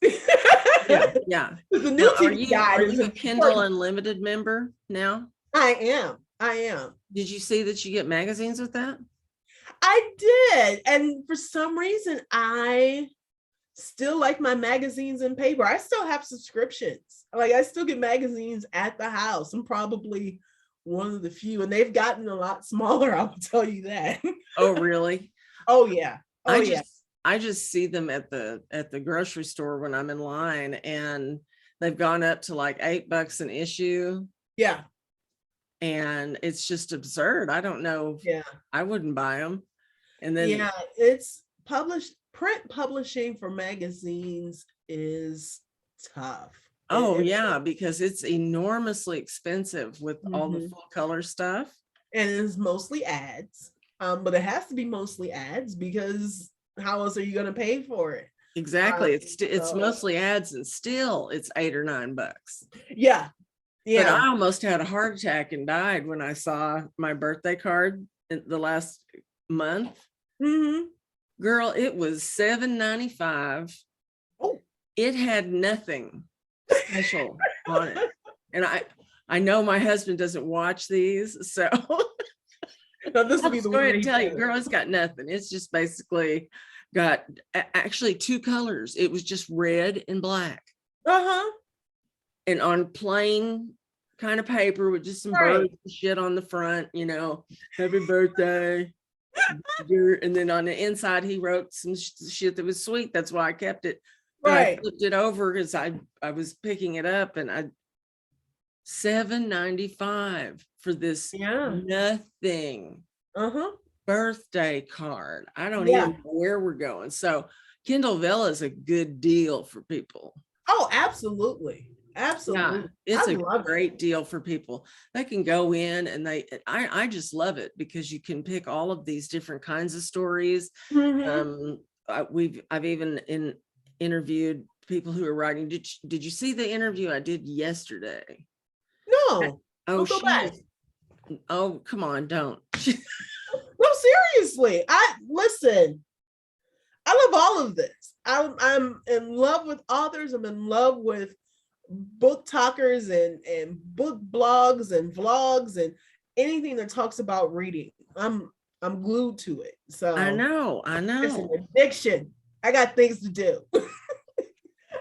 Yeah. The new TV guide. Are you a Kindle Unlimited member now? I am. Did you see that you get magazines with that? I did. And for some reason, I still like my magazines in paper. I still have subscriptions. I still get magazines at the house. I'm probably one of the few, and they've gotten a lot smaller, I will tell you that. Oh, really? Oh, yeah. I just see them at the grocery store when I'm in line, and they've gone up to like $8 an issue. Yeah. and it's just absurd. I don't know. Yeah. I wouldn't buy them. And then, yeah, it's print publishing for magazines is tough. oh yeah, because it's enormously expensive with all the Mhm. full color stuff. And it's mostly ads. But it has to be mostly ads because how else are you going to pay for it? Exactly. It's So mostly ads, and still it's $8 or $9. yeah, But yeah. I almost had a heart attack and died when I saw my birthday card in the last month. Mm-hmm. Girl, it was $7.95. Oh, It had nothing special on it. And I know my husband doesn't watch these, so no, this will I'll be the just go one ahead that and he tell you, does. girl, it's got nothing. It's just basically got actually two colors. It was just red and black, Uh-huh. and on plain kind of paper with just some Right. birds and shit on the front, happy birthday. And then on the inside, he wrote some shit that was sweet. That's why I kept it. But I Right. flipped it over because I was picking it up, and I $7.95 for this Yeah. nothing Uh-huh. birthday card. I don't Yeah. even know where we're going. So Kindle Vella is a good deal for people. Oh, absolutely. Yeah, Absolutely. it's I a love great it. deal for people. They can go in and I just love it because you can pick all of these different kinds of stories. Mm-hmm. I've even interviewed people who are writing. Did you see the interview I did yesterday? No. Oh, I'll go she back. was, oh, come on, don't. No, seriously. I listen. I love all of this. I'm in love with authors. I'm in love with book talkers and book blogs and vlogs and anything that talks about reading. I'm glued to it. I So know, I it's an know. addiction. I got things to do.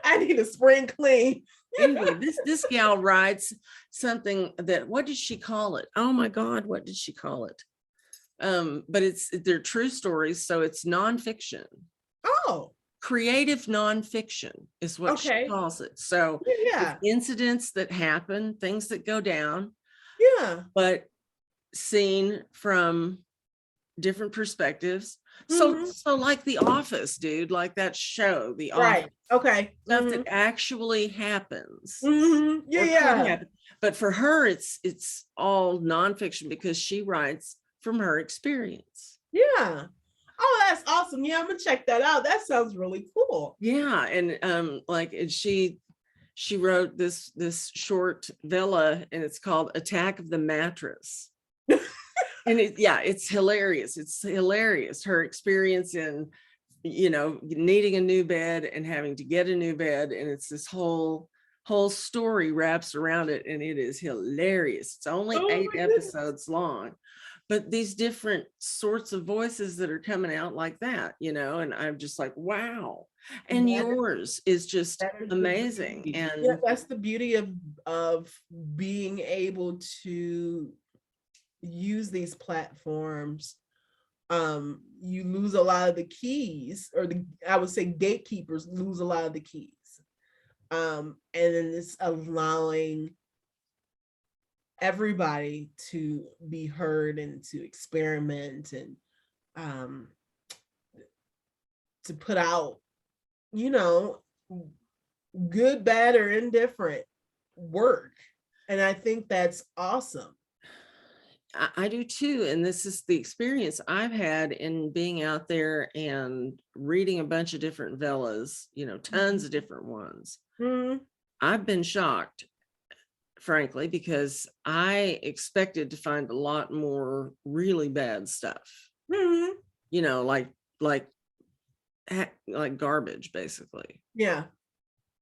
I need a spring clean. Anyway, this gal writes something that, what did she call it? Oh my God, what did she call it? But they're true stories, so it's nonfiction. Oh, Creative nonfiction is what she okay. calls it. So it's Yeah. incidents that happen, things that go down, Yeah. but seen from different perspectives. So Mm-hmm. so like The Office, dude, like that show, The Office, Right. Okay. stuff Mm-hmm. that actually happens Mm-hmm. Yeah. or could Yeah. happen. But for her, it's all nonfiction because she writes from her experience. Yeah. Oh, that's awesome. Yeah, I'm gonna check that out. That sounds really cool. Yeah, and and she wrote this short Vella, and it's called Attack of the Mattress. And it's hilarious. It's hilarious. Her experience in, needing a new bed and having to get a new bed. And it's this whole story wraps around it. And it is hilarious. It's only Oh 8 my goodness. episodes long, but these different sorts of voices that are coming out like that, and I'm just like, wow. And yours is just That is the amazing. beauty. Yeah, And that's the beauty of being able to use these platforms. You lose a lot of the keys, or I would say gatekeepers lose a lot of the keys. And then it's allowing everybody to be heard and to experiment and um, to put out, you know, good, bad, or indifferent work. And I think that's awesome. I do too. And this is the experience I've had in being out there and reading a bunch of different Vellas, tons of different ones. Mm-hmm. I've been shocked, frankly, because I expected to find a lot more really bad stuff, Mm-hmm. like garbage, basically. Yeah.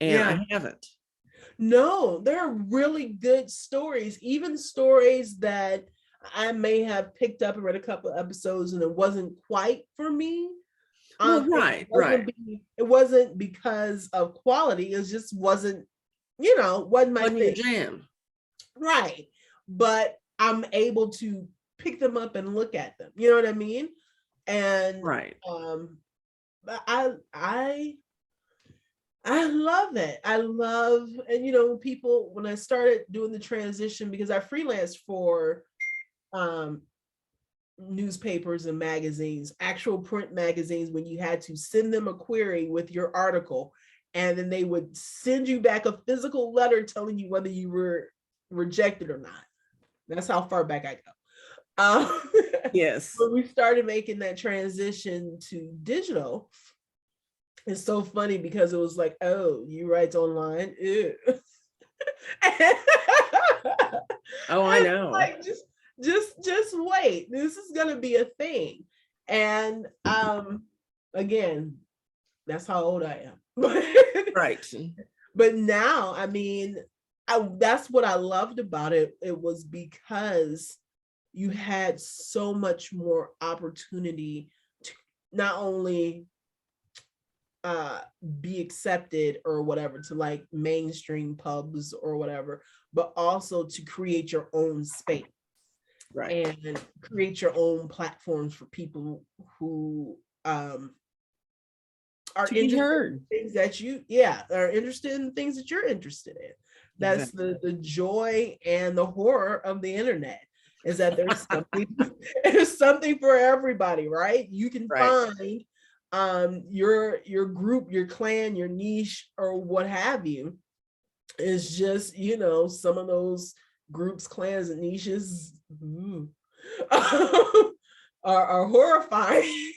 And Yeah. I haven't. No, there are really good stories, even stories that I may have picked up and read a couple of episodes and it wasn't quite for me. Well, right. It wasn't because of quality. It just wasn't wasn't my Wasn't your thing. jam. Right. But I'm able to pick them up and look at them. You know what I mean? And Right. I I love it. I love, and people, when I started doing the transition, because I freelanced for newspapers and magazines, actual print magazines, when you had to send them a query with your article, and then they would send you back a physical letter telling you whether you were rejected or not. That's how far back I go. Yes. When we started making that transition to digital, it's so funny because it was like, oh, you write online? Ew. Oh, I know. Like, just wait. This is gonna be a thing. And again, that's how old I am. Right. But now, I mean, that's what I loved about it. It was because you had so much more opportunity to not only be accepted or whatever to like mainstream pubs or whatever, but also to create your own space. Right. And create your own platforms for people who are interested in things that are interested in things that you're interested in. That's exactly. the joy and the horror of the internet, is that there's something there's something for everybody, right? You can find your group, your clan, your niche, or what have you. Is just, some of those groups, clans, and niches are horrifying.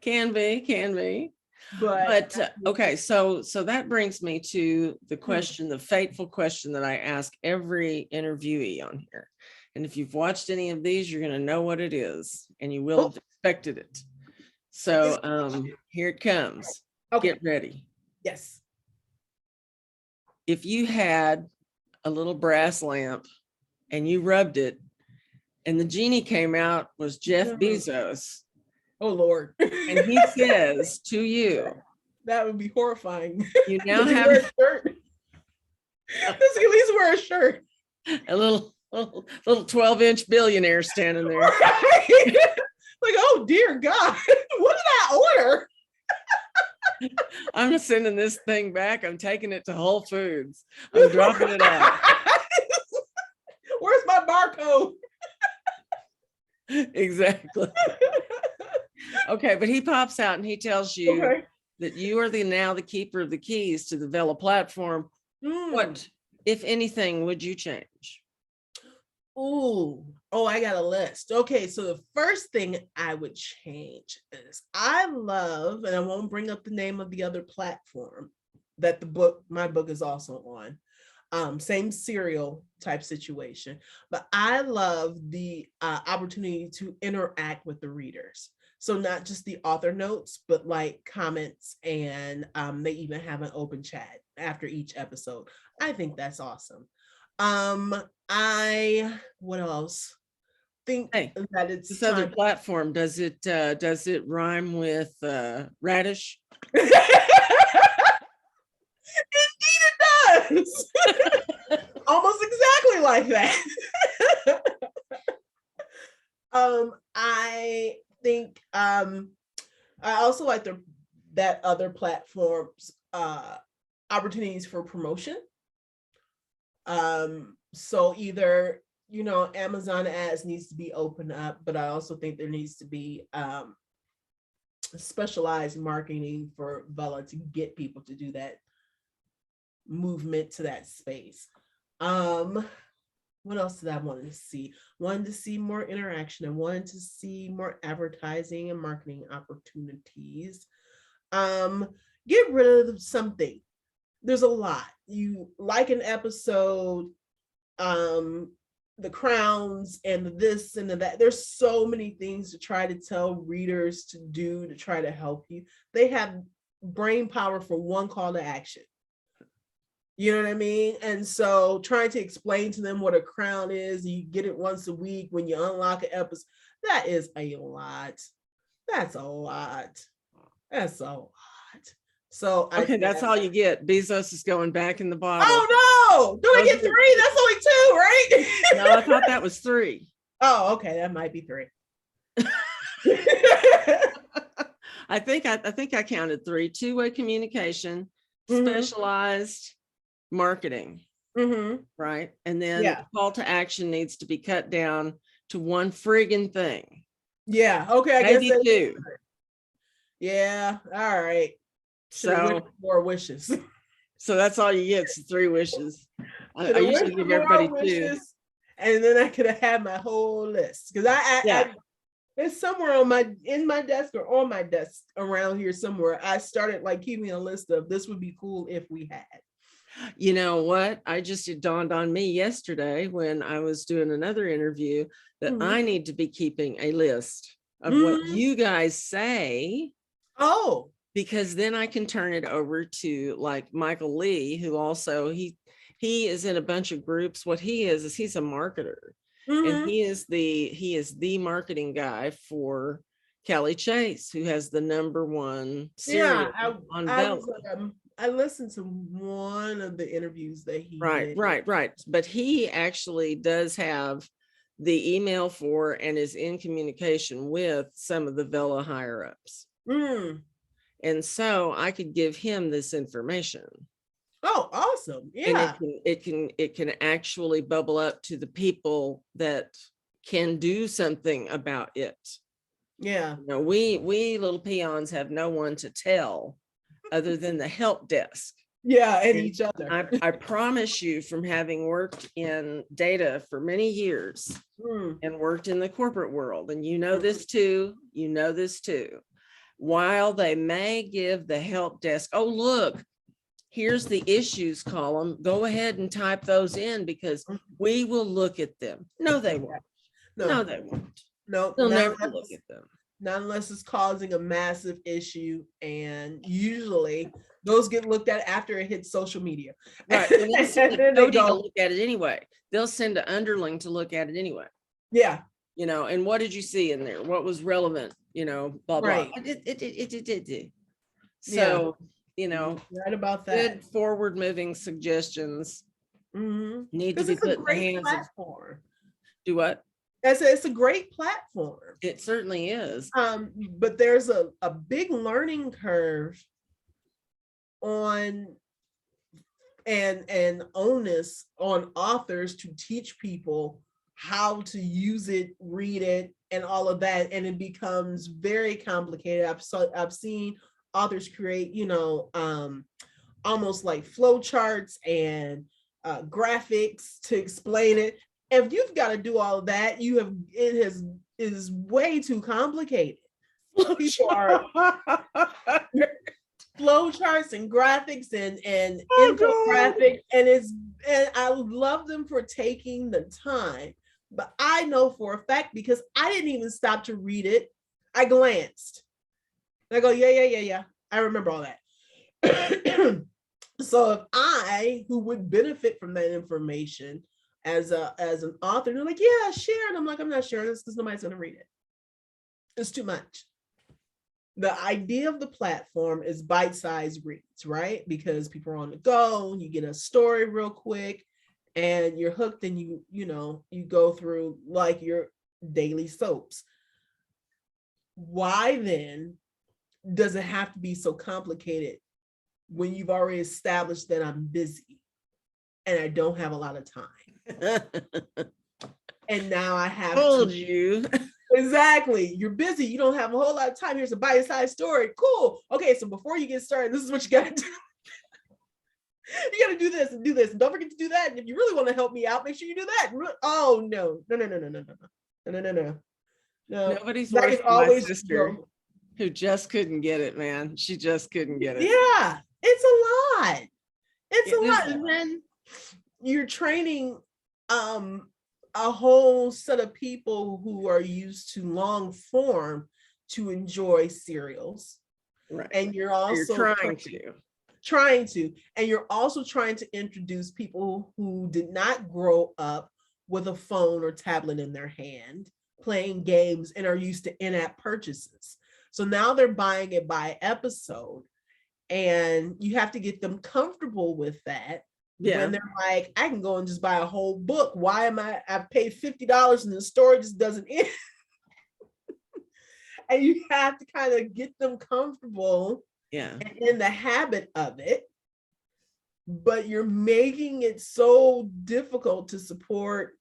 Can be. But okay, so that brings me to the question, the fateful question that I ask every interviewee on here. And if you've watched any of these, you're going to know what it is, and you will have expected it. So here it comes. Okay. Get ready. Yes. If you had a little brass lamp and you rubbed it and the genie came out was Jeff Bezos. Oh, Lord. And he says to you, that would be horrifying. You now have wear a shirt. Does he at least wear a shirt? A little 12-inch billionaire standing there. Right? Like, oh dear God, what did I order? I'm sending this thing back. I'm taking it to Whole Foods. I'm dropping it off. Where's my barcode? Exactly. Okay, but he pops out and he tells you that you are now the keeper of the keys to the Vella platform. What, if anything, would you change? I got a list. Okay, so the first thing I would change is I love, and I won't bring up the name of the other platform that my book is also on. Same serial type situation, but I love the opportunity to interact with the readers. So not just the author notes, but like comments, and they even have an open chat after each episode. I think that's awesome. What else? Think that it's this other platform. Does it rhyme with radish? Indeed it does. Almost exactly like that. I think I also like that other platforms opportunities for promotion. So either Amazon ads needs to be opened up, but I also think there needs to be specialized marketing for Vella to get people to do that movement to that space. What else did I want to see? Wanted to see more interaction. I wanted to see more advertising and marketing opportunities. Get rid of something. There's a lot. You like an episode, the crowns and the this and the that. There's so many things to try to tell readers to do to try to help you. They have brain power for one call to action. You know what I mean? And so trying to explain to them what a crown is, you get it once a week when you unlock an episode, that is a lot. That's a lot. So okay, that's all you get. Bezos is going back in the bottle. Oh no! Don't I get 3? That's only 2, right? No, I thought that was 3. Oh, okay, that might be 3. I think I counted 3: two-way communication, Mhm. specialized marketing, right? And then Yeah. call to action needs to be cut down to one friggin' thing. Yeah. Okay. I Maybe guess. two. Yeah. All right. Should have wished So for more wishes. so that's all you get, is 3 wishes. Should I have wished usually for give everybody more 2. wishes, and then I could have had my whole list. Because Yeah. it's somewhere in my desk or on my desk around here somewhere. I started like keeping a list of this would be cool if we had. You know what? It dawned on me yesterday when I was doing another interview that I need to be keeping a list of what you guys say. Oh, because then I can turn it over to like Michael Lee, who also he is in a bunch of groups. What he is he's a marketer, and he is the marketing guy for Kelly Chase, who has the #1 cereal on Bella. I listened to one of the interviews that he did. Right. But he actually does have the email for and is in communication with some of the Vella higher ups. And so I could give him this information. Oh, awesome. And Yeah. it can actually bubble up to the people that can do something about it. Yeah. You know, we little peons have no one to tell other than the help desk. Yeah, and each other. I promise you, from having worked in data for many years and worked in the corporate world, and you know this too, while they may give the help desk, oh, look, here's the issues column, go ahead and type those in because we will look at them. No, they won't. No, they won't. No, they'll never look at them. Not unless it's causing a massive issue. And usually those get looked at after it hits social media. Right. And then they go to look at it anyway. They'll send an underling to look at it anyway. Yeah. You know, and what did you see in there? What was relevant? You know, blah, blah. Right. So, you know, right about that. Good forward moving suggestions need to be put in the hands platform. Do what? It's a great platform. It certainly is. But there's a big learning curve on and onus on authors to teach people how to use it, read it, and all of that. And it becomes very complicated. I've seen authors create, you know, almost like flow charts and graphics to explain it. If you've got to do all of that, it is way too complicated. People are flow charts and graphics and infographics, and I love them for taking the time. But I know for a fact, because I didn't even stop to read it, I glanced. And I go, yeah. I remember all that. So if I, who would benefit from that information as an author, they're like, yeah, share. And I'm like, I'm not sharing this because nobody's gonna read it. It's too much. The idea of the platform is bite-sized reads, right? Because people are on the go, you get a story real quick and you're hooked, and you go through like your daily soaps. Why then does it have to be so complicated when you've already established that I'm busy and I don't have a lot of time? And now I have told you. Exactly. You're busy. You don't have a whole lot of time. Here's a bite-sized story. Cool. Okay, so before you get started, this is what you got to do. You got to do this and do this. And don't forget to do that. And if you really want to help me out, make sure you do that. Oh, no. No. Nobody's worse than my sister, who just couldn't get it, man. She just couldn't get it. Yeah, it's a lot. It's a lot. And then you're training a whole set of people who are used to long form to enjoy serials. Right. And you're also trying to, and you're also trying to introduce people who did not grow up with a phone or tablet in their hand, playing games, and are used to in-app purchases. So now they're buying it by episode, and you have to get them comfortable with that. Yeah. When they're like, I can go and just buy a whole book. Why am I've paid $50 and the story just doesn't end. and you have to kind of get them comfortable Yeah. and in the habit of it. But you're making it so difficult to support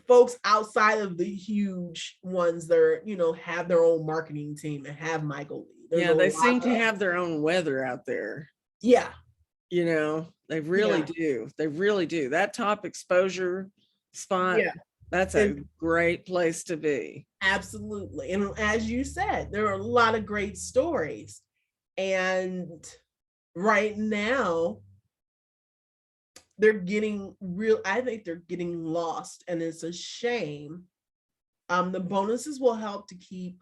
folks outside of the huge ones that are, you know, have their own marketing team and have Michael Lee. There's Yeah, a they lot seem to of- have their own weather out there. Yeah, You know, they really Yeah. do. They really do. That top exposure spot, yeah, that's a great place to be. absolutely. And as you said, there are a lot of great stories. And right now, they're getting real, I think they're getting lost, and it's a shame. The bonuses will help to keep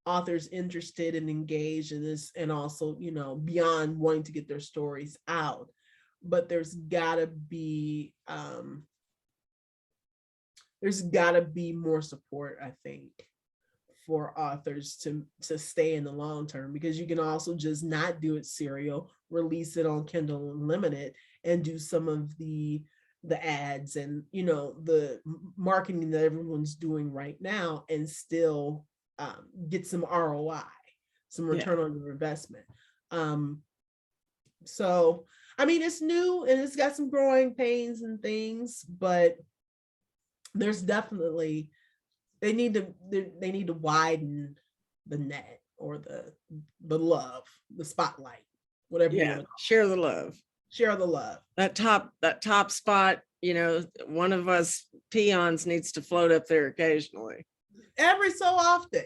authors interested and engaged in this, and also, you know, beyond wanting to get their stories out. But there's gotta be more support, I think, for authors to stay in the long term, because you can also just not do it serial, release it on Kindle Unlimited, and do some of the ads and, you know, the marketing that everyone's doing right now, and still get some ROI, some return on your investment. So I mean, it's new and it's got some growing pains and things, but there's definitely, they need to widen the net, or the love, the spotlight, whatever you Yeah, want to share the love. share the love. That top spot, you know, one of us peons needs to float up there occasionally. Every so often.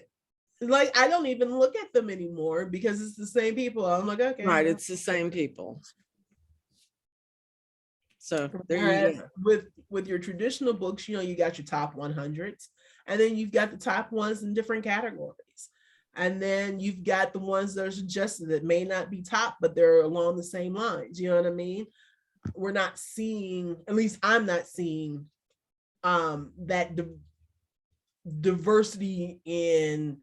Like, I don't even look at them anymore because it's the same people. I'm like, okay. Right, it's the same people. So there you Whereas go. with your traditional books, you know, you got your top 100s, and then you've got the top ones in different categories. And then you've got the ones that are suggested that may not be top, but they're along the same lines. You know what I mean? We're not seeing, at least I'm not seeing, that diversity in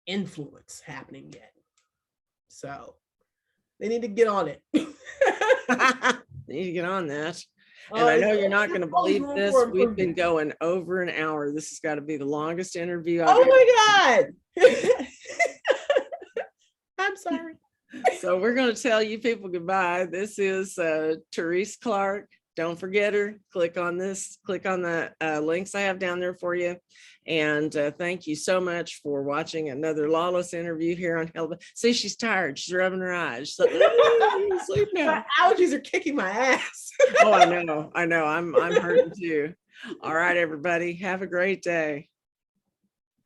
influence happening yet. So they need to get on it. They need to get on that. And I know you're not going to believe this. We've been going over an hour. This has got to be the longest interview I've ever. Oh my God. I'm sorry. So we're going to tell you people goodbye. This is Terreece Clarke. Don't forget her. Click on this. Click on the links I have down there for you. And thank you so much for watching another Lawless interview here on Hella Vella. See, she's tired. She's rubbing her eyes. She's like, sleep now. My allergies are kicking my ass. Oh, I know. I'm hurting too. All right, everybody. Have a great day.